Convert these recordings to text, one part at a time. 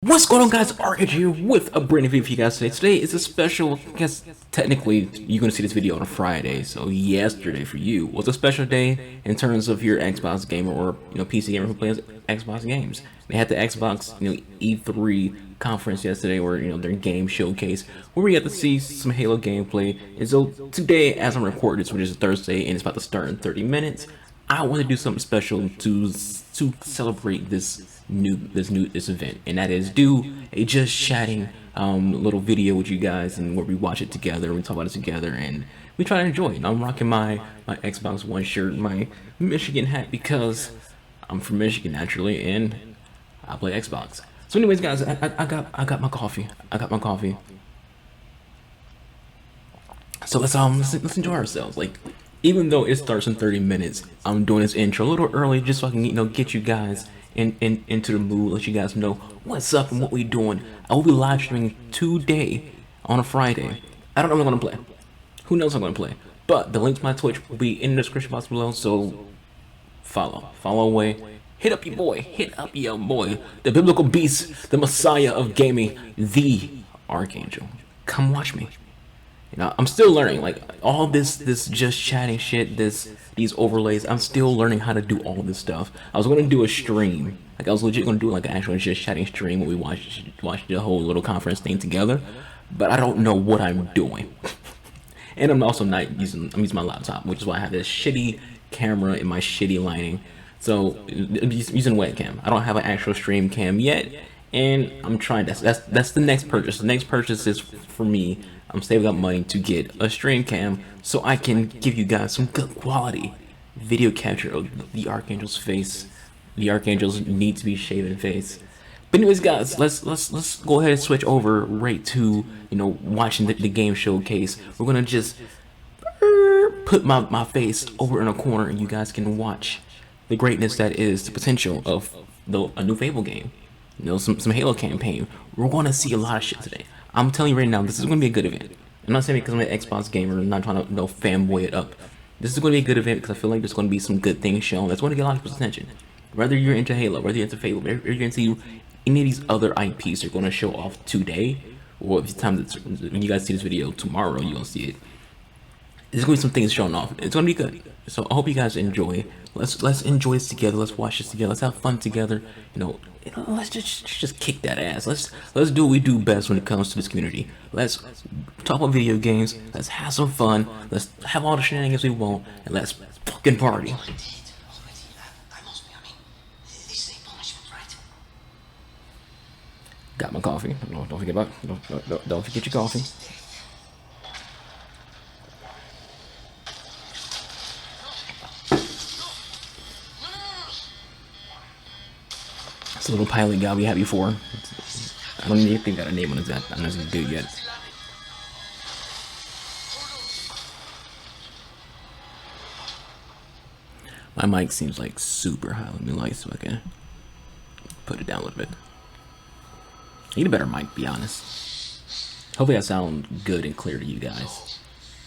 What's going on, guys? Arcade here with a brand new video for you guys today. Today is a special, I guess technically you're going to see this video on a Friday, so yesterday for you was a special day in terms of your Xbox gamer or PC gamer who plays Xbox games. They had the Xbox E3 conference yesterday, or their game showcase, where we got to see some Halo gameplay. And so today, as I'm recording this, which is Thursday and it's about to start in 30 minutes, I want to do something special to celebrate this event, and that is do a just chatting little video with you guys, and where we watch it together, we talk about it together, and we try to enjoy it. And I'm rocking my Xbox One shirt, my Michigan hat, because I'm from Michigan naturally, and I play Xbox. So anyways, guys, I got my coffee. So let's enjoy ourselves. Like, even though it starts in 30 minutes, I'm doing this intro a little early just so I can get you guys into the mood, let you guys know what's up and what we doing. I will be live streaming today on a Friday. I don't know what I'm gonna play. Who knows what I'm gonna play? But the link to my Twitch will be in the description box below, so follow away. Hit up your boy, the biblical beast, the Messiah of gaming, the Archangel. Come watch me. I'm still learning, like, all this just chatting shit, these overlays. I'm still learning how to do all this stuff. I was gonna do a stream, like I was legit gonna do like an actual just chatting stream where we watch the whole little conference thing together, but I don't know what I'm doing. And I'm also not using my laptop, which is why I have this shitty camera and my shitty lighting. So I'm using webcam. I don't have an actual stream cam yet, and I'm trying. That's the next purchase. The next purchase is for me. I'm saving up money to get a stream cam so I can give you guys some good quality video capture of the Archangel's face, the Archangel's need to be shaven face. But anyways, guys, let's go ahead and switch over right to watching the game showcase. We're gonna just put my face over in a corner, and you guys can watch the greatness that is the potential of a new Fable game. Some Halo campaign. We're gonna see a lot of shit today. I'm telling you right now, this is going to be a good event. I'm not saying it because I'm an Xbox gamer. I'm not trying to fanboy it up. This is going to be a good event because I feel like there's going to be some good things shown. That's going to get a lot of people's attention. Whether you're into Halo, whether you're into Fable, whether you're into any of these other IPs they're going to show off today, or if it's time when you guys see this video tomorrow, you're going to see it. There's going to be some things shown off. It's going to be good. So I hope you guys enjoy. Let's enjoy this together. Let's watch this together. Let's have fun together. Let's just kick that ass. Let's do what we do best when it comes to this community. Let's talk about video games. Let's have some fun. Let's have all the shenanigans we want, and let's fucking party. Got my coffee. Don't forget don't forget your coffee. It's a little pilot guy we had before. I don't even think got a name on his that. I'm not even good yet. My mic seems like super high. Let me like so I can put it down a little bit. I need a better mic, be honest. Hopefully I sound good and clear to you guys.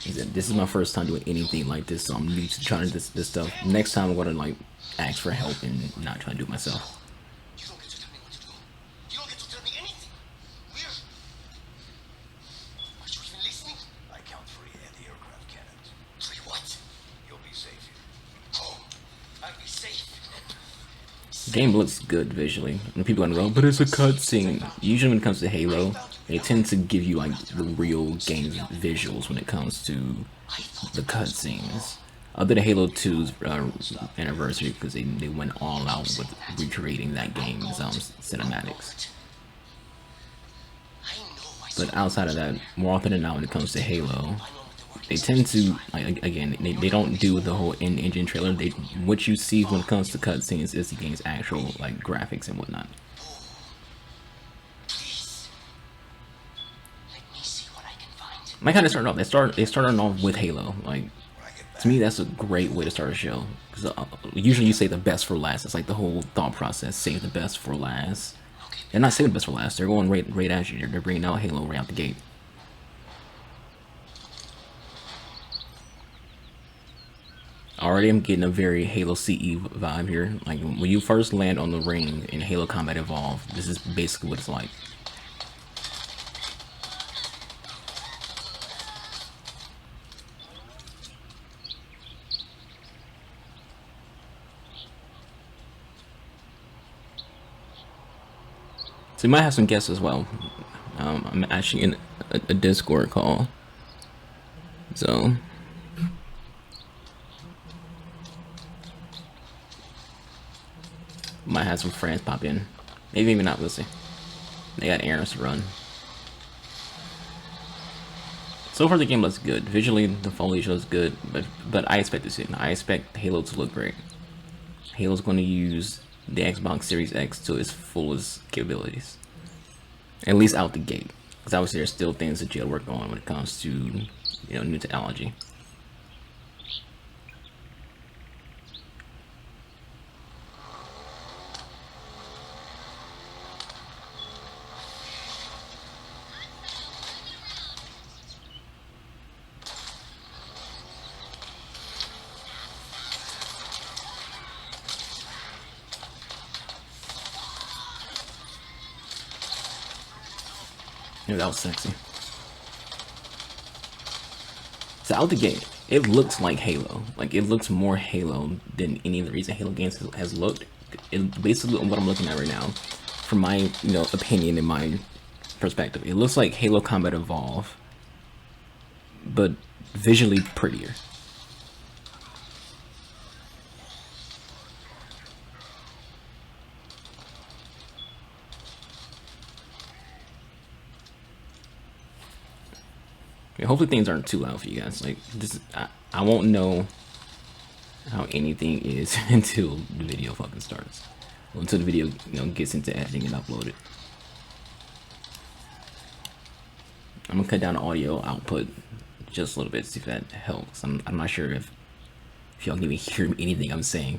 This is my first time doing anything like this, so I'm new to trying this stuff. Next time I'm gonna like ask for help and not try to do it myself. The game looks good visually, and people are gonna go, but it's a cutscene. Usually when it comes to Halo, they tend to give you like the real game visuals when it comes to the cutscenes. Other than Halo 2's anniversary, because they went all out with recreating that game's cinematics. But outside of that, more often than not when it comes to Halo, they tend to, like, again, they don't do the whole in-engine trailer. What you see when it comes to cutscenes is the game's actual like graphics and whatnot. Like how they started off. They started off with Halo. Like, to me, that's a great way to start a show. Because usually you say the best for last. It's like the whole thought process. Save the best for last. They're not saving the best for last. They're going right at you. They're bringing out Halo right out the gate. already am getting a very Halo CE vibe here. Like when you first land on the ring in Halo Combat Evolved, this is basically what it's like. So you might have some guests as well. I'm actually in a Discord call, so might have some friends pop in. Maybe not. We'll see. They got errands to run. So far the game looks good. Visually the foliage looks good, but I expect to see it. I expect Halo to look great. Halo's going to use the Xbox Series X to its fullest capabilities, at least out the gate. Because obviously there's still things that you gotta work on when it comes to, you know, new technology. Yeah, that was sexy. So out the gate, it looks like Halo. Like it looks more Halo than any of the recent Halo games has looked. It basically what I'm looking at right now, from my opinion and my perspective, it looks like Halo Combat Evolve, but visually prettier. Hopefully things aren't too loud for you guys. Like this, I won't know how anything is until the video fucking starts. Well, until the video gets into editing and uploaded. I'm gonna cut down the audio output just a little bit, see if that helps. I'm not sure if y'all can even hear anything I'm saying.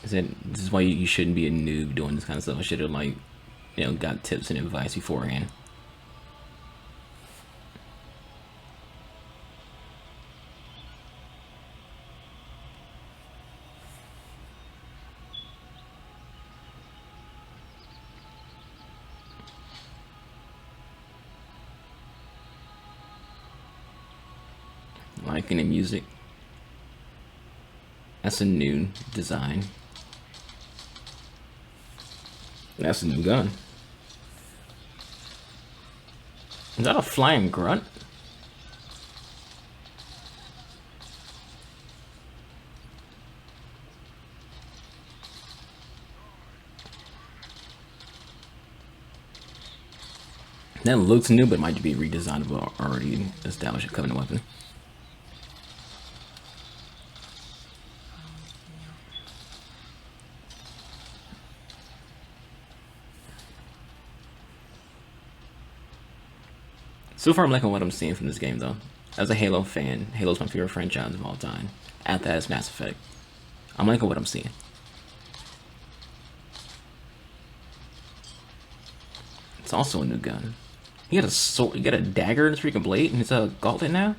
This is why you shouldn't be a noob doing this kind of stuff. I should have got tips and advice beforehand. Liking the music. That's a new design. That's a new gun. Is that a flying grunt? That looks new, but it might be redesigned of an already established Covenant weapon. So far, I'm liking what I'm seeing from this game, though. As a Halo fan, Halo's my favorite franchise of all time. After that is Mass Effect. I'm liking what I'm seeing. It's also a new gun. You got a sword, you got a dagger and a freaking blade, and it's a gauntlet now.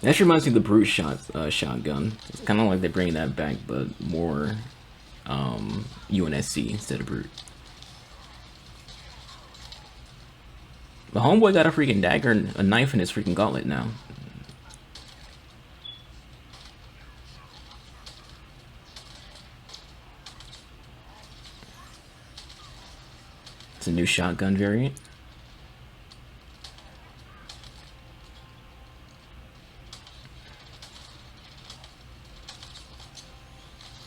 That actually reminds me of the Brute shotgun. It's kind of like they're bringing that back, but more UNSC instead of Brute. The homeboy got a freaking dagger and a knife in his freaking gauntlet now. It's a new shotgun variant.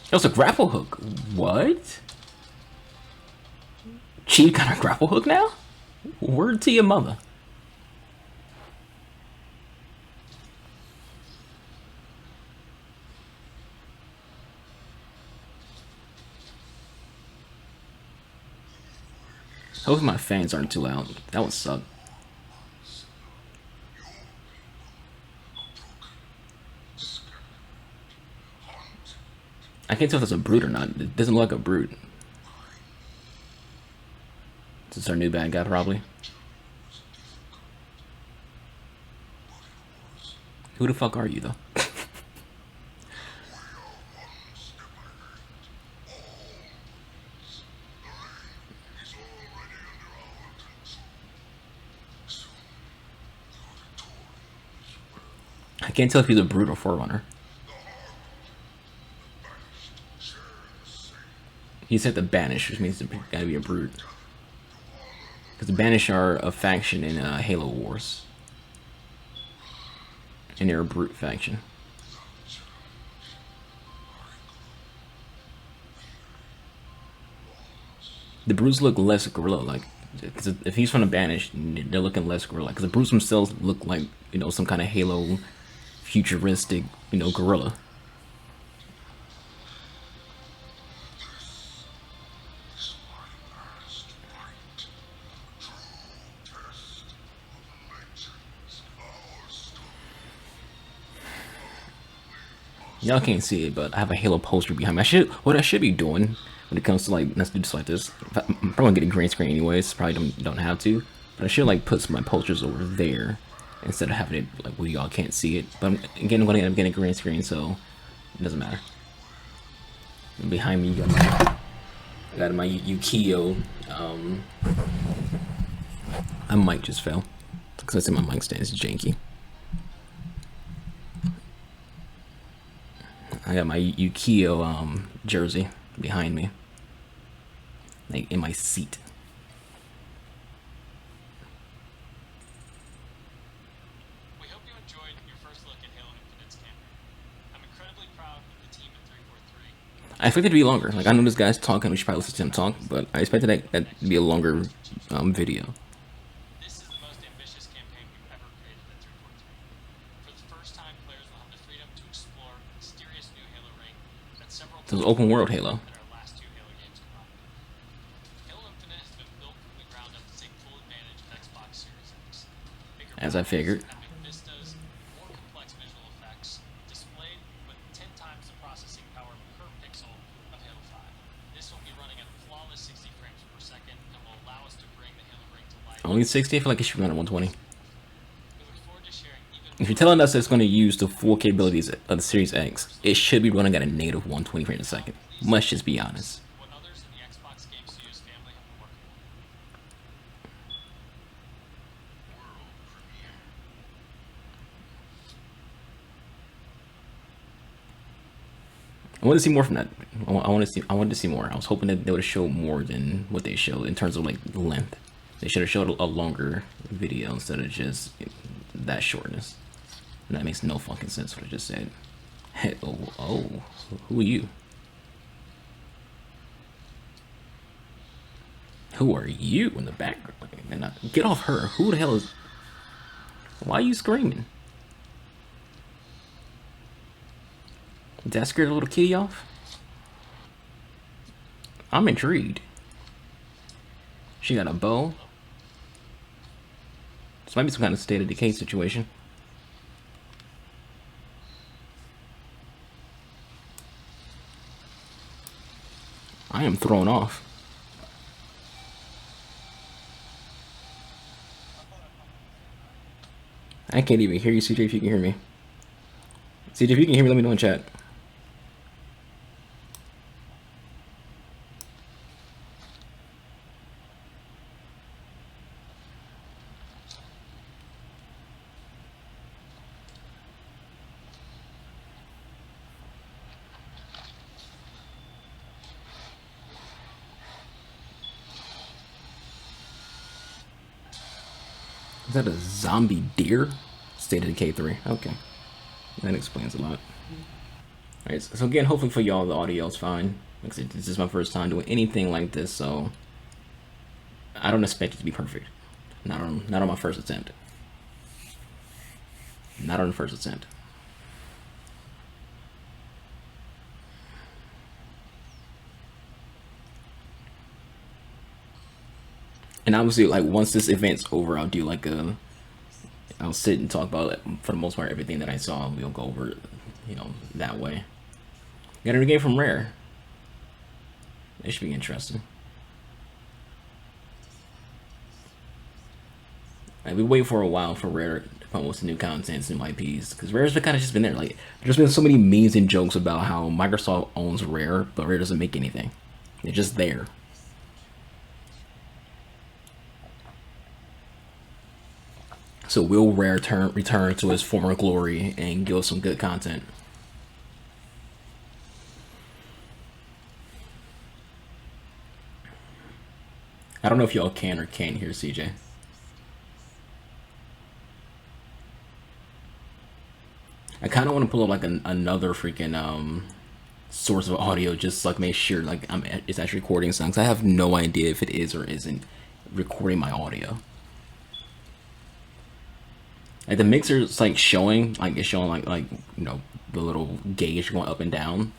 It was a grapple hook. What? Chief got a grapple hook now? Word to your mother. Hopefully my fans aren't too loud. That would suck. I can't tell if it's a brute or not. It doesn't look like a brute. This is our new bad guy, probably. Who the fuck are you, though? I can't tell if he's a brute or forerunner. He said the Banish, which means it's gotta be a brute. Because the Banish are a faction in Halo Wars. And they're a brute faction. The brutes look less gorilla-like. Because if he's from the Banish, they're looking less gorilla. Because the brutes themselves look like, you know, some kind of Halo futuristic, you know, gorilla. Y'all can't see it, but I have a Halo poster behind me. What I should be doing when it comes to like, let's do just like this. I'm probably gonna get a green screen anyways. Probably don't have to, but I should like put some of my posters over there instead of having it like where y'all can't see it. But again, I'm gonna end up getting a green screen, so it doesn't matter. And behind me, you got my Yukio. My mic just fell because I said my mic stand is janky. I got my Yukio jersey behind me, like in my seat. We hope you enjoyed your first look at Halo Infinite's campaign. I'm incredibly proud of the team at 343. I expected it to be longer. Like, I know this guy's talking, we should probably listen to him talk, but I expected that to be a longer video. This is the most ambitious campaign we've ever created at 343. For the first time, players will have the freedom to explore a mysterious new Halo ring that several So it's open world Halo. that our last two Halo games combined. Halo Infinite has been built from the ground up to take full advantage of Xbox Series X. Bigger As I figured. epic vistas, more complex visual effects, displayed with 10 times the processing power per pixel of Halo 5. This will be running at a flawless 60 frames per second and will allow us to bring the Halo ring to life. Only 60? I feel like it should run at 120. We look forward to sharing even If you're telling us it's going to use the full capabilities of the Series X, it should be running at a native 120 frames a second. Let's just be honest. what others in the Xbox Game Studios family have been working on. I want to see more from that. I wanted to see more. I was hoping that they would show more than what they showed in terms of like length. They should have showed a longer video instead of just that shortness. And that makes no fucking sense what I just said. Hey, oh, who are you? Who are you in the background? Man, get off her. Who the hell is... Why are you screaming? Did that scare the little kitty off? I'm intrigued. She got a bow. This might be some kind of State of Decay situation. I am thrown off. I can't even hear you, CJ, if you can hear me. CJ, if you can hear me, let me know in chat. Is that a zombie deer? State of Decay 3. Okay. That explains a lot. Alright, so again, hopefully for y'all the audio is fine. Like I said, this is my first time doing anything like this, so I don't expect it to be perfect. Not on my first attempt. Not on the first attempt. And obviously, like, once this event's over, I'll do like I'll sit and talk about it, for the most part, everything that I saw. We'll go over it, you know, that way. Got a new game from Rare. It should be interesting. Like, we wait for a while for Rare almost new contents and IPs, because Rare's kind of just been there. Like, there's been so many memes and jokes about how Microsoft owns Rare, but Rare doesn't make anything. They're just there. So will Rare return to his former glory and give us some good content? I don't know if y'all can or can't hear CJ. I kind of want to pull up like another freaking source of audio, just like make sure like it's actually recording songs. I have no idea if it is or isn't recording my audio. Like the mixer's like showing, like it's showing like you know the little gauge going up and down,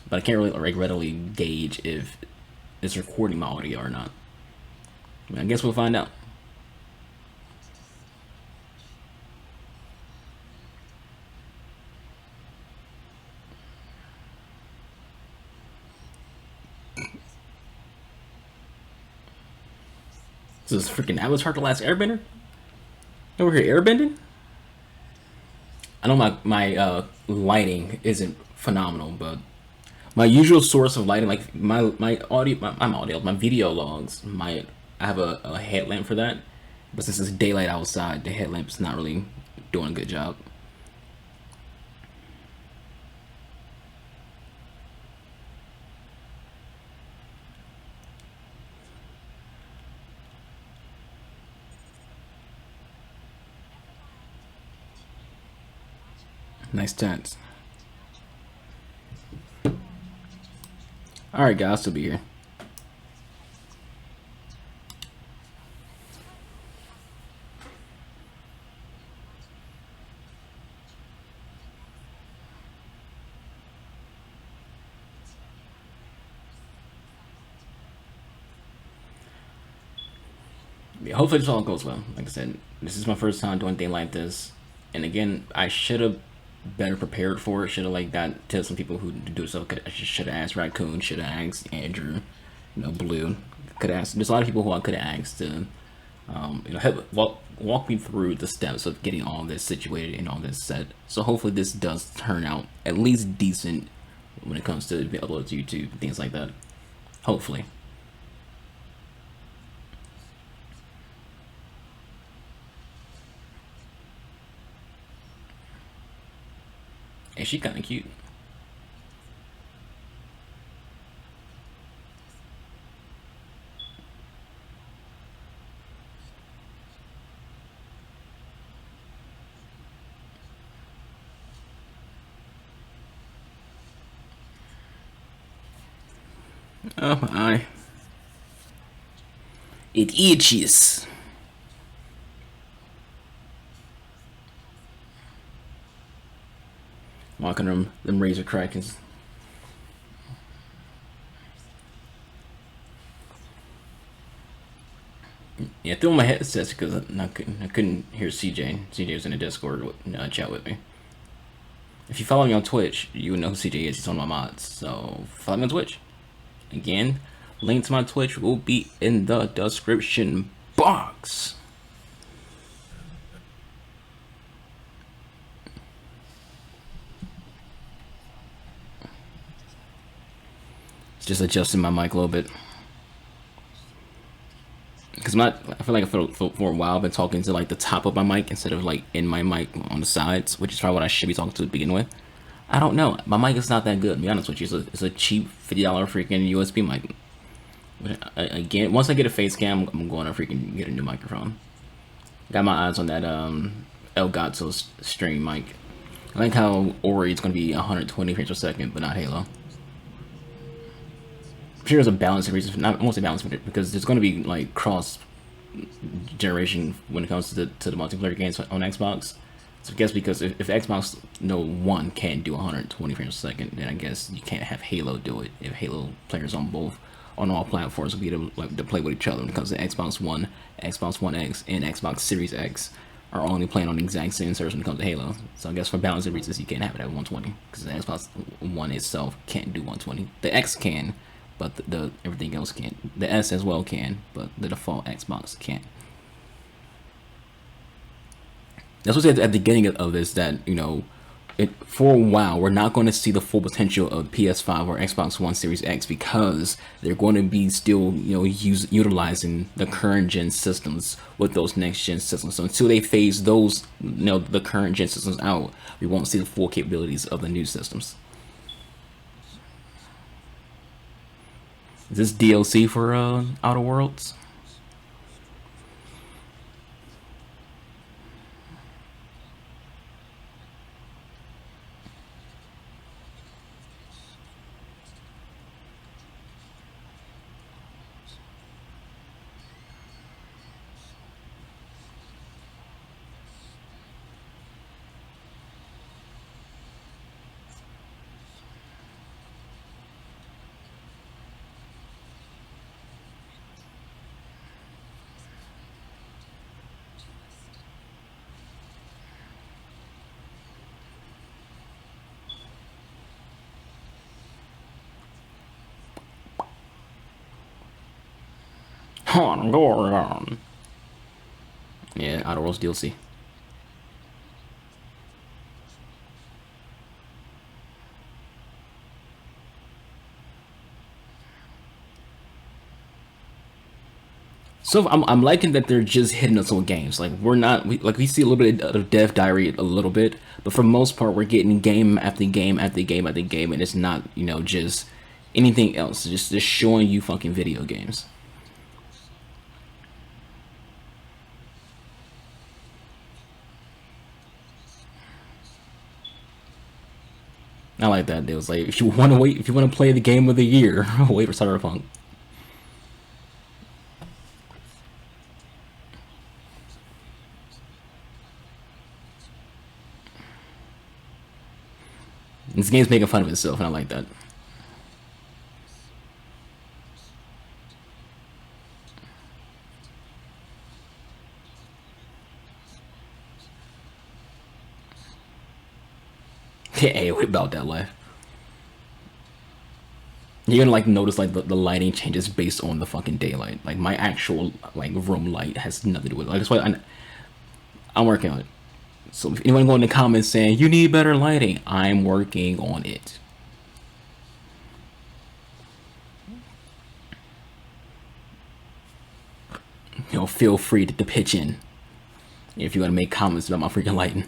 but I can't really like readily gauge if it's recording my audio or not. I guess we'll find out. So this freaking Avatar: The Last Airbender? Over here airbending? I know my lighting isn't phenomenal, but my usual source of lighting, like my audio, my video logs, I have a headlamp for that. But since it's daylight outside, the headlamp's not really doing a good job. Nice tats. Alright guys, I'll still be here. Yeah, hopefully this all goes well. Like I said, this is my first time doing things like this. And again, I should have better prepared for it. Should have like got tell some people who do stuff. I should have asked Raccoon. Should have asked Andrew. You know, Blue. Could have asked. There's a lot of people who I could have asked to, you know, help walk me through the steps of getting all this situated and all this set. So hopefully this does turn out at least decent when it comes to being uploaded to YouTube and things like that. Hopefully. And she kind of cute. Oh my. It itches. Walking them razor crackers. Yeah, I threw on my headsets because I couldn't hear CJ. CJ was in the Discord chat with me. If you follow me on Twitch, you would know who CJ is. He's one of my mods. So follow me on Twitch. Again, link to my Twitch will be in the description box. Just adjusting my mic a little bit because I feel like for a while I've been talking to like the top of my mic instead of like in my mic on the sides, which is probably what I should be talking to begin with. I don't know, my mic is not that good, to be honest with you. It's a cheap $50 freaking USB mic. But again, once I get a face cam, I'm going to freaking get a new microphone. Got my eyes on that Elgato's stream mic. I like how Ori is going to be 120 frames per second, but not Halo. I'm sure there's a balancing reason, not mostly balancing, because there's going to be like cross generation when it comes to the multiplayer games on Xbox. So I guess because if Xbox One can't do 120 frames per second, then I guess you can't have Halo do it. If Halo players on all platforms will be able to play with each other, when it comes to Xbox One, Xbox One X, and Xbox Series X are only playing on the exact same servers when it comes to Halo. So I guess for balancing reasons, you can't have it at 120 because the Xbox One itself can't do 120. The X can, but the everything else can't. The S as well can, but the default Xbox can't. That's what I said at the beginning of this, that, you know, for a while, we're not going to see the full potential of PS5 or Xbox One Series X because they're going to be still, you know, utilizing the current gen systems with those next gen systems. So until they phase those, you know, the current gen systems out, we won't see the full capabilities of the new systems. Is this DLC for Outer Worlds? Yeah, Outer Worlds DLC. So I'm liking that they're just hitting us with games. Like we're not we see a little bit of Dev Diary a little bit, but for the most part we're getting game after game after game after game, and it's not, you know, just anything else. Just showing you fucking video games. I like that. It was like, if you want to wait, if you want to play the game of the year, wait for Cyberpunk. This game's making fun of itself, and I like that. Hey, we about that life. You're gonna like notice like the lighting changes based on the fucking daylight. Like my actual like room light has nothing to do with it. Like, that's why I'm working on it. So if anyone go in the comments saying you need better lighting, I'm working on it. You know, feel free to pitch in if you want to make comments about my freaking lighting.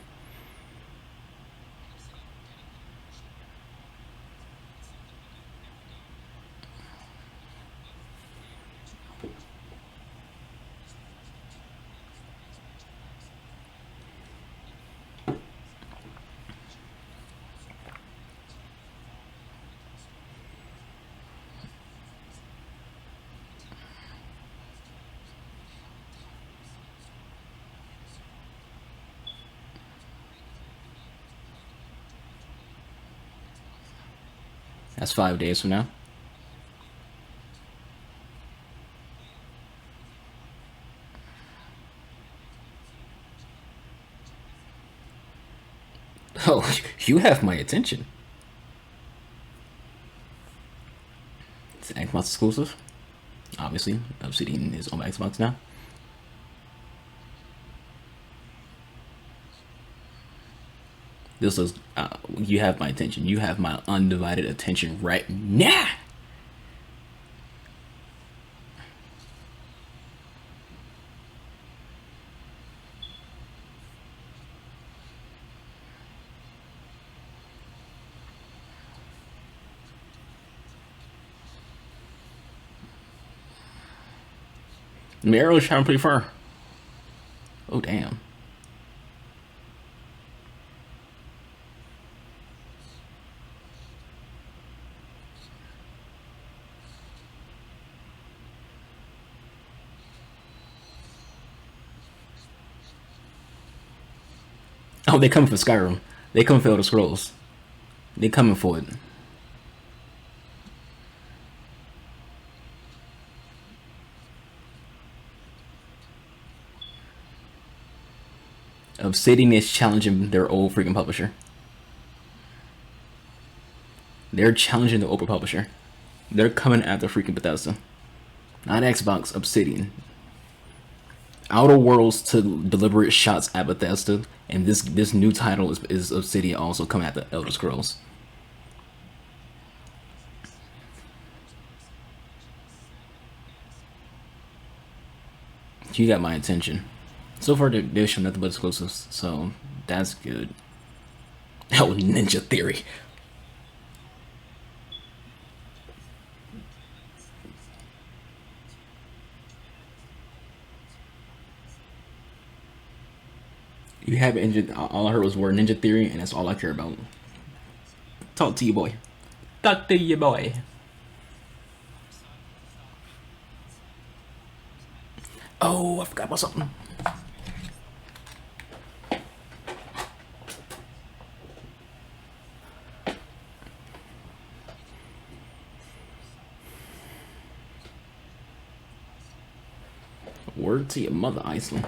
That's 5 days from now. Oh, you have my attention. It's an Xbox exclusive. Obviously, Obsidian is on Xbox now. This is, you have my attention. You have my undivided attention right now. The arrow is shining pretty far. Oh, damn. Oh, they coming for Skyrim. They coming for Elder Scrolls. They coming for it. Obsidian is challenging their old freaking publisher. They're challenging the old publisher. They're coming after freaking Bethesda. Not Xbox, Obsidian. Outer Worlds took deliberate shots at Bethesda, and this new title is Obsidian also coming at the Elder Scrolls. You got my attention. So far, they're showing nothing but exclusives, so that's good. Oh, Ninja Theory. You have injured. All I heard was word Ninja Theory, and that's all I care about. Talk to you, boy. Talk to you, boy. Oh, I forgot about something. Word to your mother, Iceland.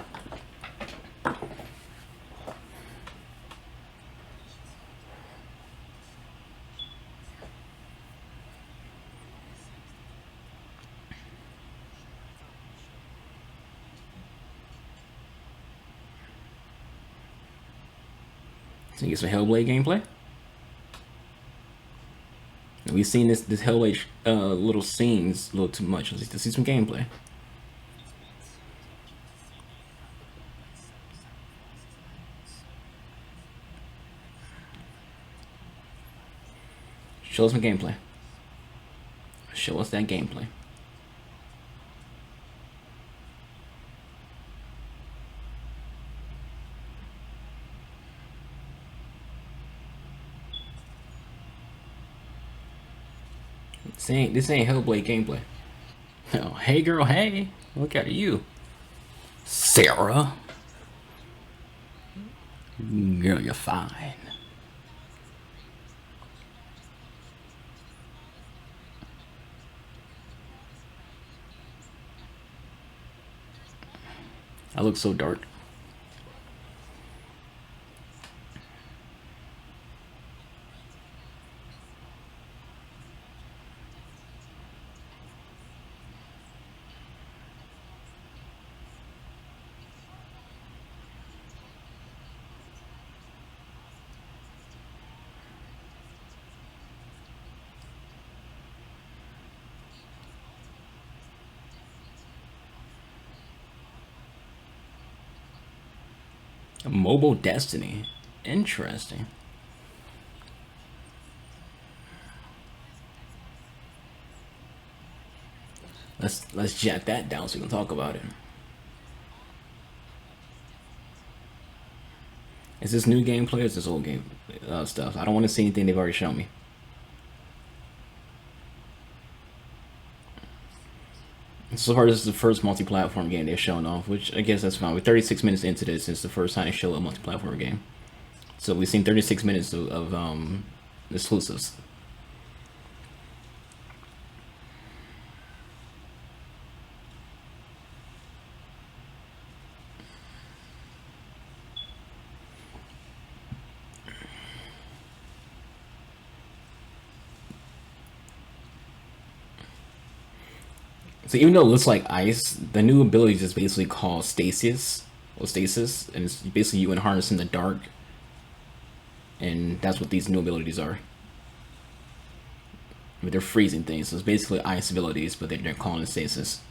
So you get some Hellblade gameplay. And we've seen this Hellblade little scenes a little too much. Let's see some gameplay. Show us some gameplay. Show us that gameplay. This ain't Hellblade gameplay. Oh, hey girl, hey. Look at you. Sarah. Girl, you're fine. I look so dark. Mobile Destiny. Interesting. Let's jack that down so we can talk about it. Is this new gameplay or is this old game stuff? I don't want to see anything they've already shown me. So far, this is the first multi-platform game they've shown off, which I guess that's fine. We're 36 minutes into this since the first time they showed a multi-platform game. So we've seen 36 minutes of exclusives. So even though it looks like ice, the new ability is just basically called stasis, and it's basically you and harness in the dark, and that's what these new abilities are. But they're freezing things, so it's basically ice abilities, but they're calling it stasis.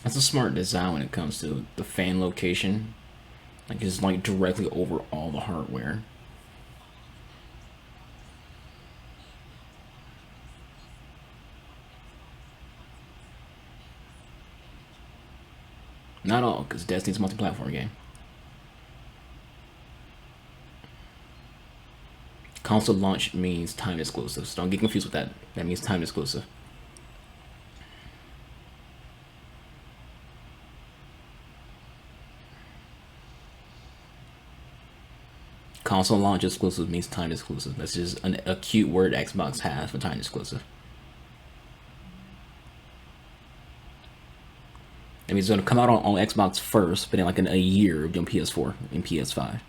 That's a smart design when it comes to the fan location. Like it's like directly over all the hardware. Not all, because Destiny's a multi-platform game. Console launch means time exclusive, so don't get confused with that. That means time exclusive. Console launch exclusive means time exclusive. That's just a cute word Xbox has for time exclusive. That means it's going to come out on Xbox first, but in like in a year on PS4 and PS5.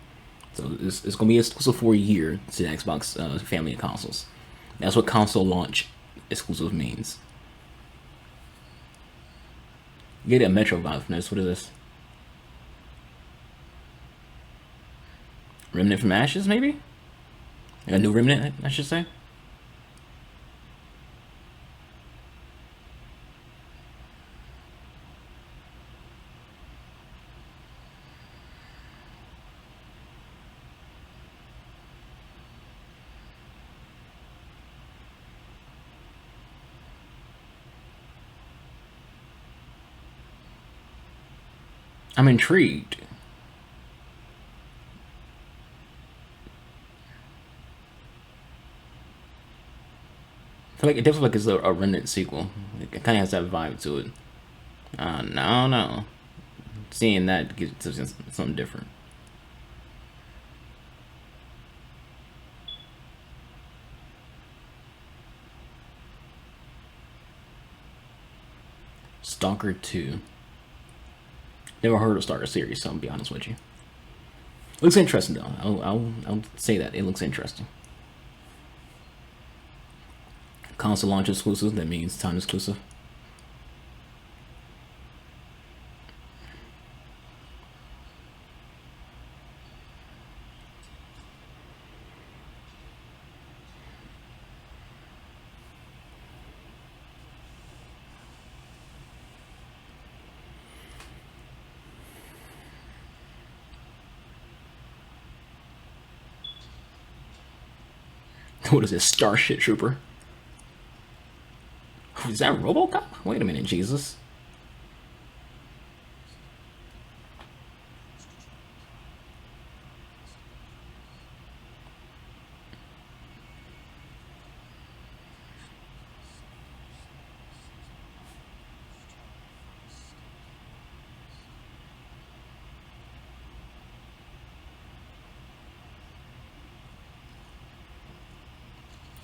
So it's going to be exclusive for a year to the Xbox family of consoles. That's what console launch exclusive means. You get a Metro vibe from this. What is this? Remnant from Ashes, maybe? A new Remnant, I should say. I'm intrigued. I feel like it definitely like it's a Remnant sequel. It kind of has that vibe to it. No. Seeing that gives something different. Stalker 2. Never heard of Stalker series, so I'll be honest with you. Looks interesting though. I'll say that it looks interesting. Console launch exclusive. That means time exclusive. What is this? Starship Trooper? Is that RoboCop? Wait a minute, Jesus.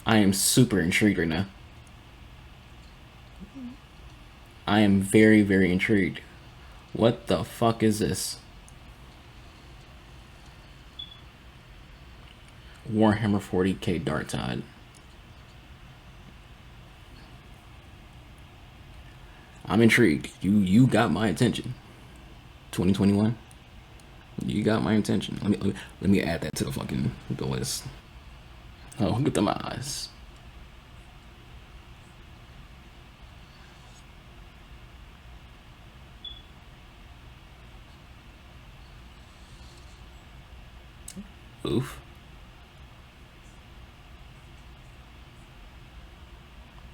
I am super intrigued right now. I am very, very intrigued. What the fuck is this? Warhammer 40k Dark Tide. I'm intrigued. You got my attention. 2021. You got my attention. Let me add that to the list. Oh, look at them eyes. Oof.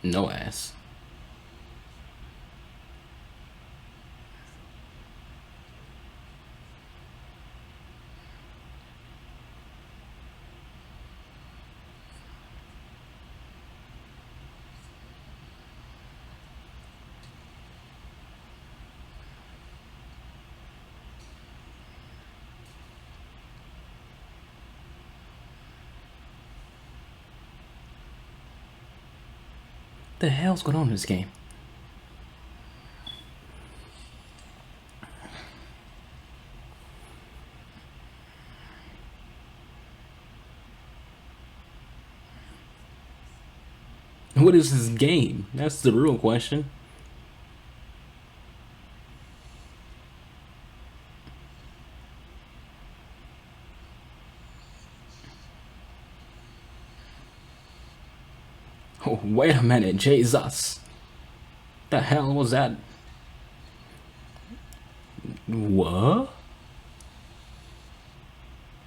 No ass. What the hell's going on in this game? What is this game? That's the real question. Oh, wait a minute, Jesus. The hell was that? What?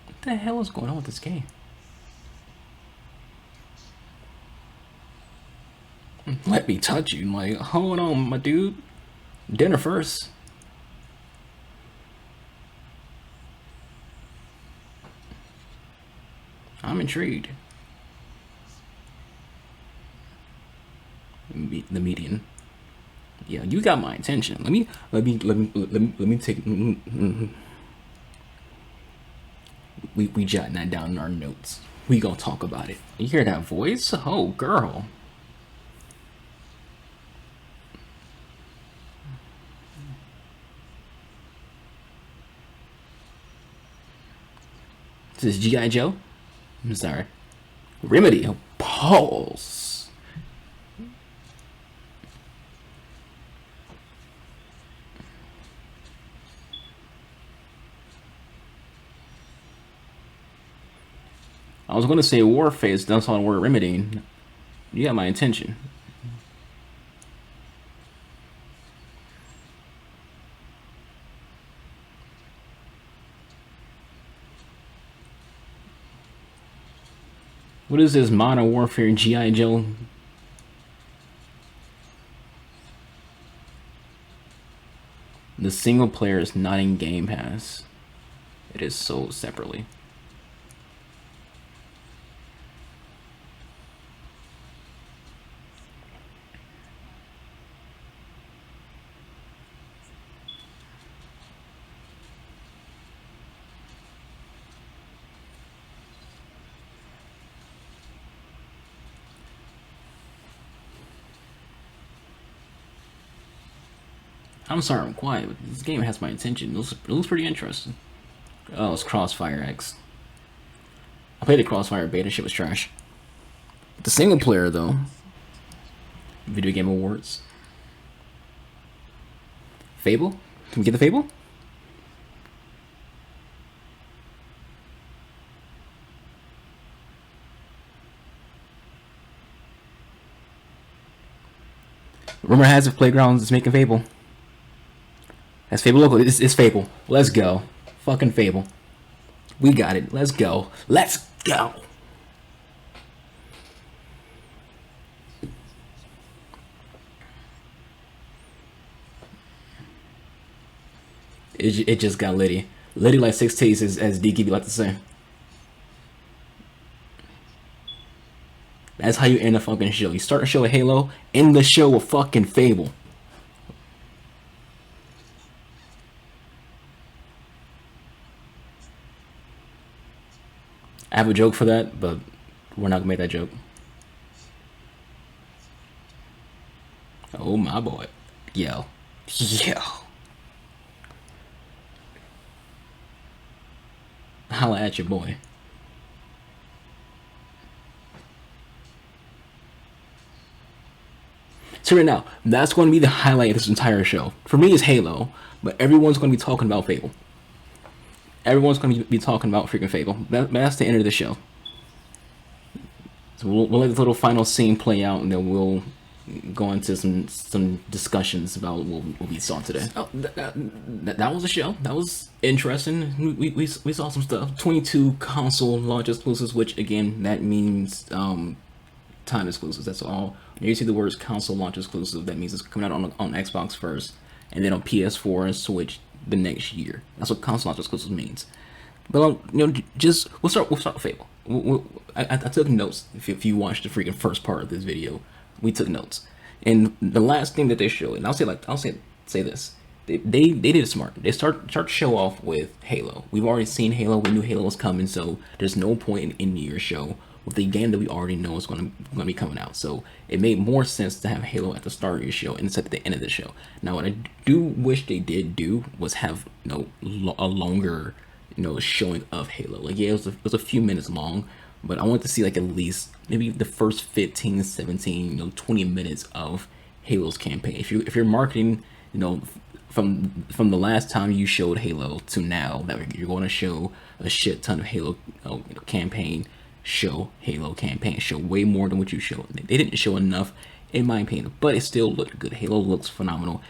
What the hell is going on with this game? Let me touch you. Like, hold on, my dude. Dinner first. I'm intrigued. the median. Yeah, you got my attention. Let me take. We jotting that down in our notes. We gonna talk about it. You hear that voice? Oh, girl. This is G.I. Joe? I'm sorry. Remedy. Pulse. I was going to say Warface, that's on the word Remedy. You got my attention. What is this Modern Warfare G.I. Joe? The single player is not in Game Pass. It is sold separately. I'm sorry I'm quiet, but this game has my attention. It looks pretty interesting. Oh, it's Crossfire X. I played the Crossfire beta, shit was trash. The single player, though. Video Game Awards. Fable? Can we get the Fable? Rumor has it Playgrounds is making Fable. That's Fable local. It's Fable. Let's go. Fucking Fable. We got it. Let's go. Let's go. It just got litty. Litty like 6 T's, as DK like to say. That's how you end a fucking show. You start a show with Halo, end the show with fucking Fable. I have a joke for that, but we're not gonna make that joke. Oh my boy. Yo. Yo. Holla at your boy. So right now, that's going to be the highlight of this entire show. For me, it's Halo, but everyone's going to be talking about Fable. Everyone's going to be talking about freaking Fable. That's the end of the show. So we'll let the little final scene play out, and then we'll go into some discussions about what we saw today. Oh, that was a show. That was interesting. We saw some stuff. 22 console launch exclusives, which again, that means time exclusives. That's all. When you see the words console launch exclusive, that means it's coming out on Xbox first, and then on PS4 and Switch the next year. That's what console launch exclusive means. But just we'll start with Fable. I took notes. If you watched the freaking first part of this video, we took notes. And the last thing that they showed, and I'll say this. They did it smart. They start to show off with Halo. We've already seen Halo. We knew Halo was coming, so there's no point in ending your show with the game that we already know is going to be coming out. So it made more sense to have Halo at the start of your show instead of the end of the show. Now, what I do wish they did do was have a longer showing of Halo. Like, yeah, it was a few minutes long, but I want to see like at least maybe the first 15, 17, 20 minutes of Halo's campaign. If you're marketing, from the last time you showed Halo to now, that you're going to show a shit ton of Halo campaign. Show Halo campaign. Show way more than what you showed. They didn't show enough, in my opinion, but it still looked good. Halo looks phenomenal.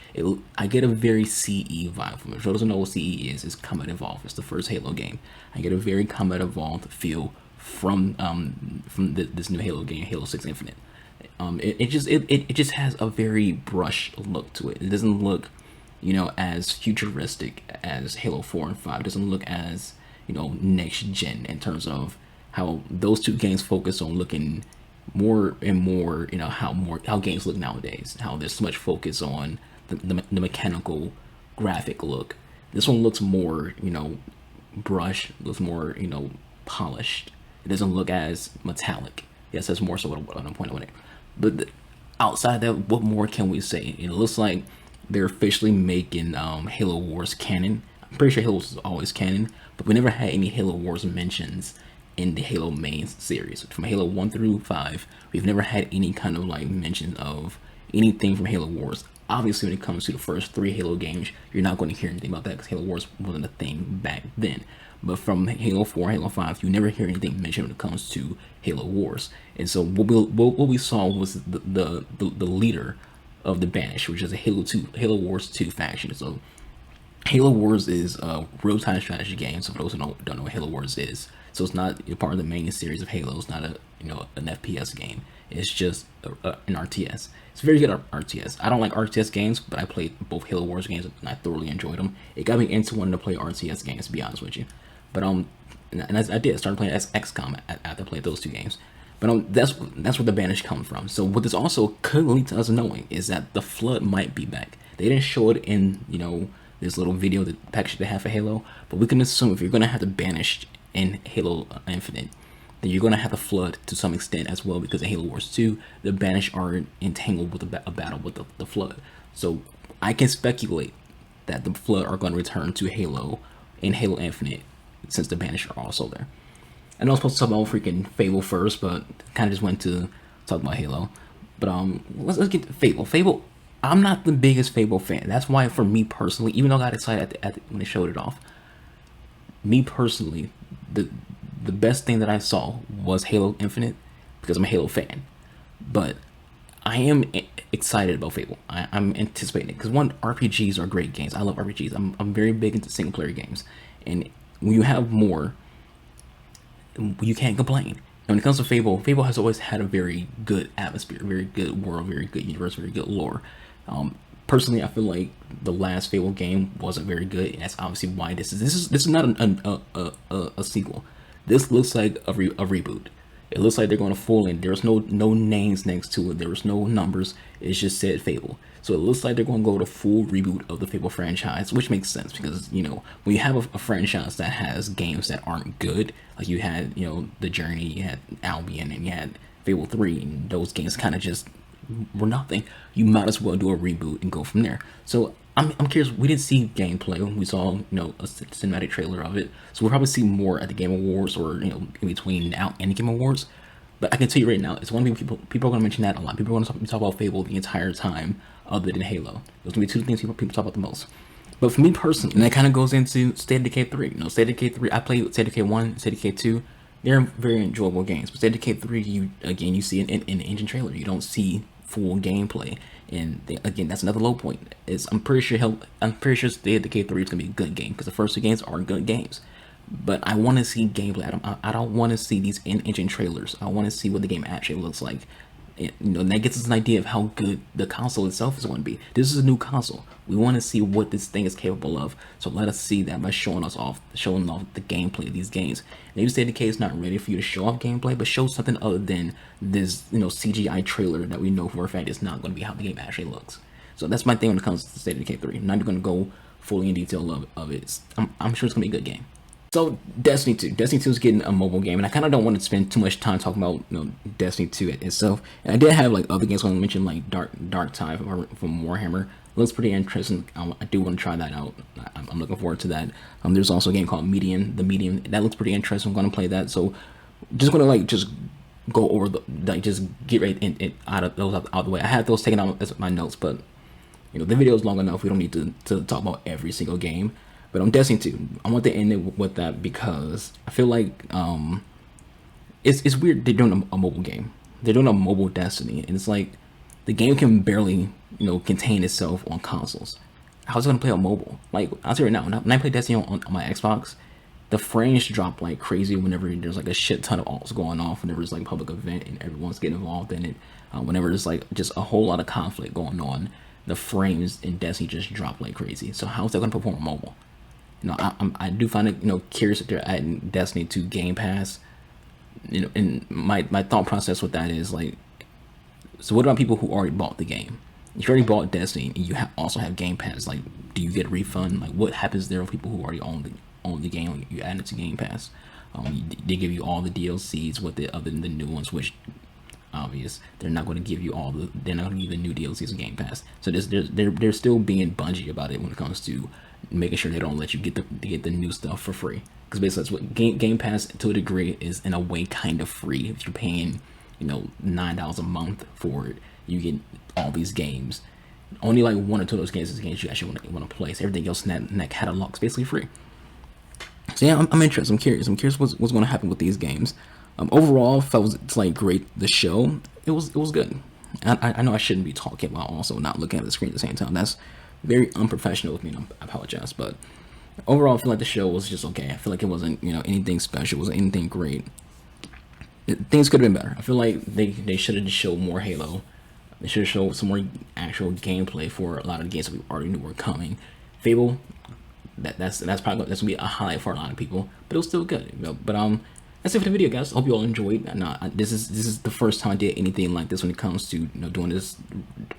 I get a very CE vibe from it. If you doesn't know what CE is, it's Combat Evolved. It's the first Halo game. I get a very Combat Evolved feel from this new Halo game, Halo 6 Infinite. It just has a very brush look to it. It doesn't look, as futuristic as Halo 4 and 5. It doesn't look as, next gen in terms of how those two games focus on looking more and more, how games look nowadays. How there's so much focus on the mechanical graphic look. This one looks more, brushed, looks more, polished. It doesn't look as metallic. Yes, that's more so what I'm pointing at. But outside that, what more can we say? It looks like they're officially making Halo Wars canon. I'm pretty sure Halo was always canon, but we never had any Halo Wars mentions in the Halo main series. From Halo 1 through 5, we've never had any kind of like mention of anything from Halo Wars. Obviously, when it comes to the first 3 Halo games, you're not going to hear anything about that because Halo Wars wasn't a thing back then. But from Halo 4, Halo 5, you never hear anything mentioned when it comes to Halo Wars. And so what we saw was the leader of the Banished, which is a Halo Wars 2 faction. So Halo Wars is a real-time strategy game. So for those who don't know what Halo Wars is, so it's not part of the main series of Halo. It's not an FPS game. It's just an RTS. It's a very good RTS. I don't like RTS games, but I played both Halo Wars games and I thoroughly enjoyed them. It got me into wanting to play RTS games, to be honest with you. But and I did start playing XCOM after I played those 2 games. But that's where the Banished come from. So what this also could lead to us knowing is that the Flood might be back. They didn't show it in this little video that package they have for Halo, but we can assume if you're gonna have the Banished in Halo Infinite, then you're gonna have the Flood to some extent as well, because in Halo Wars 2, the Banished are entangled with a battle with the Flood. So I can speculate that the Flood are going to return to Halo in Halo Infinite, since the Banished are also there. I know I was supposed to talk about freaking Fable first, but kind of just went to talk about Halo. But let's get to Fable. Fable, I'm not the biggest Fable fan. That's why, for me personally, even though I got excited when they showed it off, me personally, the best thing that I saw was Halo Infinite, because I'm a Halo fan. But I am excited about Fable. I'm anticipating it because, one, RPGs are great games. I love RPGs. I'm very big into single player games, and when you have more, you can't complain. And when it comes to Fable, Fable has always had a very good atmosphere, very good world, very good universe, very good lore. Personally, I feel like the last Fable game wasn't very good, and that's obviously why this is not a sequel. This looks like a reboot. It looks like they're going to full in. There's no names next to it. There's no numbers. It's just said Fable. So it looks like they're going to go to full reboot of the Fable franchise, which makes sense because, when you have a franchise that has games that aren't good, like you had, The Journey, you had Albion, and you had Fable 3, and those games kind of just were nothing, you might as well do a reboot and go from there. So I'm curious. We didn't see gameplay. We saw, a cinematic trailer of it. So we'll probably see more at the Game Awards or, in between now and the Game Awards. But I can tell you right now, it's one thing people are going to mention that a lot. People are going to talk about Fable the entire time, other than Halo. Those are going to be 2 things people talk about the most. But for me personally, and that kind of goes into State of Decay 3. State of Decay 3, I played State of Decay 1, State of Decay 2. They're very enjoyable games. But State of Decay 3, you see in the engine trailer. You don't see full gameplay. And again, that's another low point. I'm pretty sure State of Decay 3 is going to be a good game, because the first 2 games are good games. But I want to see gameplay. I don't want to see these in-engine trailers. I want to see what the game actually looks like. And that gets us an idea of how good the console itself is going to be. This is a new console. We want to see what this thing is capable of. So let us see that by showing off the gameplay of these games. Maybe State of Decay is not ready for you to show off gameplay, but show something other than this, CGI trailer that we know for a fact is not going to be how the game actually looks. So that's my thing when it comes to State of Decay 3. I'm not going to go fully in detail of it. I'm sure it's going to be a good game. So Destiny 2. Destiny 2 is getting a mobile game, and I kind of don't want to spend too much time talking about Destiny 2 itself. And I did have like other games I want to mention, like Dark Tide from Warhammer. It looks pretty interesting. I do want to try that out. I'm looking forward to that. There's also a game called Medium. The Medium, that looks pretty interesting. I'm going to play that. So just going to just go over just get right out of those out of the way. I had those taken out as my notes, but the video is long enough. We don't need to talk about every single game. But on Destiny 2, I want to end it with that because I feel like it's weird they're doing a mobile game. They're doing a mobile Destiny, and it's like the game can barely contain itself on consoles. How's it gonna play on mobile? Like, I'll tell you right now, when I play Destiny on my Xbox, the frames drop like crazy whenever there's like a shit ton of alts going off, whenever it's like a public event and everyone's getting involved in it, whenever there's like just a whole lot of conflict going on, the frames in Destiny just drop like crazy. So how's that gonna perform on mobile? I do find it curious that they're adding Destiny to Game Pass. You know, and my thought process with that is like, so what about people who already bought the game? If you already bought Destiny and you also have Game Pass, like, do you get a refund? Like, what happens there with people who already own the game? You add it to Game Pass. They give you all the DLCs with the other than the new ones, which obvious they're not going to give you they're not going to give you the new DLCs in Game Pass. So they're still being bungy about it when it comes to making sure they don't let you get the new stuff for free. Because basically that's what Game Pass to a degree is, in a way, kind of free. If you're paying, you know, $9 a month for it, you get all these games. Only like one or two of those games is games you actually want to play. So everything else in that catalog is basically free. So yeah, I'm interested. I'm curious. What's going to happen with these games. Overall, if it's like great, the show, it was good. I know I shouldn't be talking while also not looking at the screen at the same time. That's very unprofessional of me. I apologize, but overall, I feel like the show was just okay. I feel like it wasn't, you know, anything special. It wasn't anything great. Things could have been better. I feel like they should have showed more Halo. They should have showed some more actual gameplay for a lot of the games that we already knew were coming. Fable, that's probably gonna be a highlight for a lot of people, but it was still good. You know? But that's it for the video, guys. Hope you all enjoyed. This is the first time I did anything like this when it comes to, you know, doing this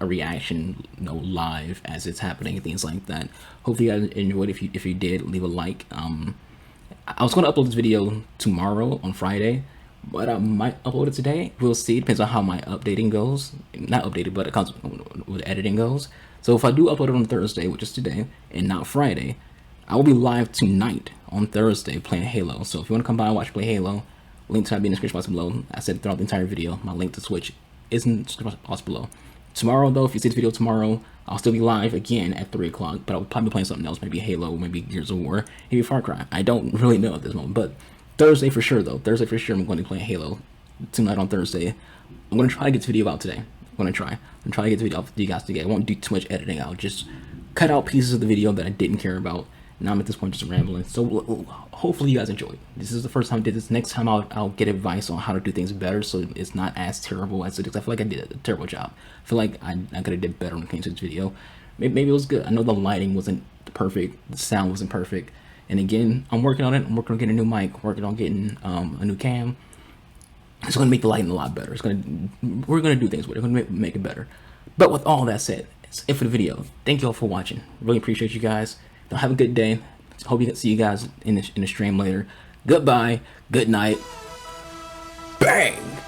a reaction, you know, live as it's happening and things like that. Hopefully you guys enjoyed. If you did, leave a like. I was going to upload this video tomorrow on Friday, but I might upload it today. We'll see. Depends on how my updating goes. Not updated, but it comes with editing goes. So if I do upload it on Thursday, which is today, and not Friday, I will be live tonight on Thursday playing Halo. So if you want to come by and watch play Halo, link to that be in the description box below. I said throughout the entire video, my link to Twitch is in the description box below. Tomorrow, though, if you see the video tomorrow, I'll still be live again at 3 o'clock, but I'll probably be playing something else, maybe Halo, maybe Gears of War, maybe Far Cry. I don't really know at this moment, but Thursday for sure, though. Thursday for sure, I'm going to be playing Halo tonight on Thursday. I'm going to try to get the video out today. I'm going to try to get the video out for you guys today. I won't do too much editing. I'll just cut out pieces of the video that I didn't care about. Now I'm at this point just rambling. So hopefully you guys enjoyed. This is the first time I did this. Next time I'll get advice on how to do things better, so it's not as terrible as it is. I feel like I did a terrible job. I feel like I could have did better when it came to this video. Maybe it was good. I know the lighting wasn't perfect. The sound wasn't perfect. And again, I'm working on it. I'm working on getting a new mic. Working on getting a new cam. It's going to make the lighting a lot better. We're going to do things with it. We're going to make it better. But with all that said, that's it for the video. Thank you all for watching. Really appreciate you guys. Have a good day. Hope you can see you guys in the stream later. Goodbye. Good night. Bang.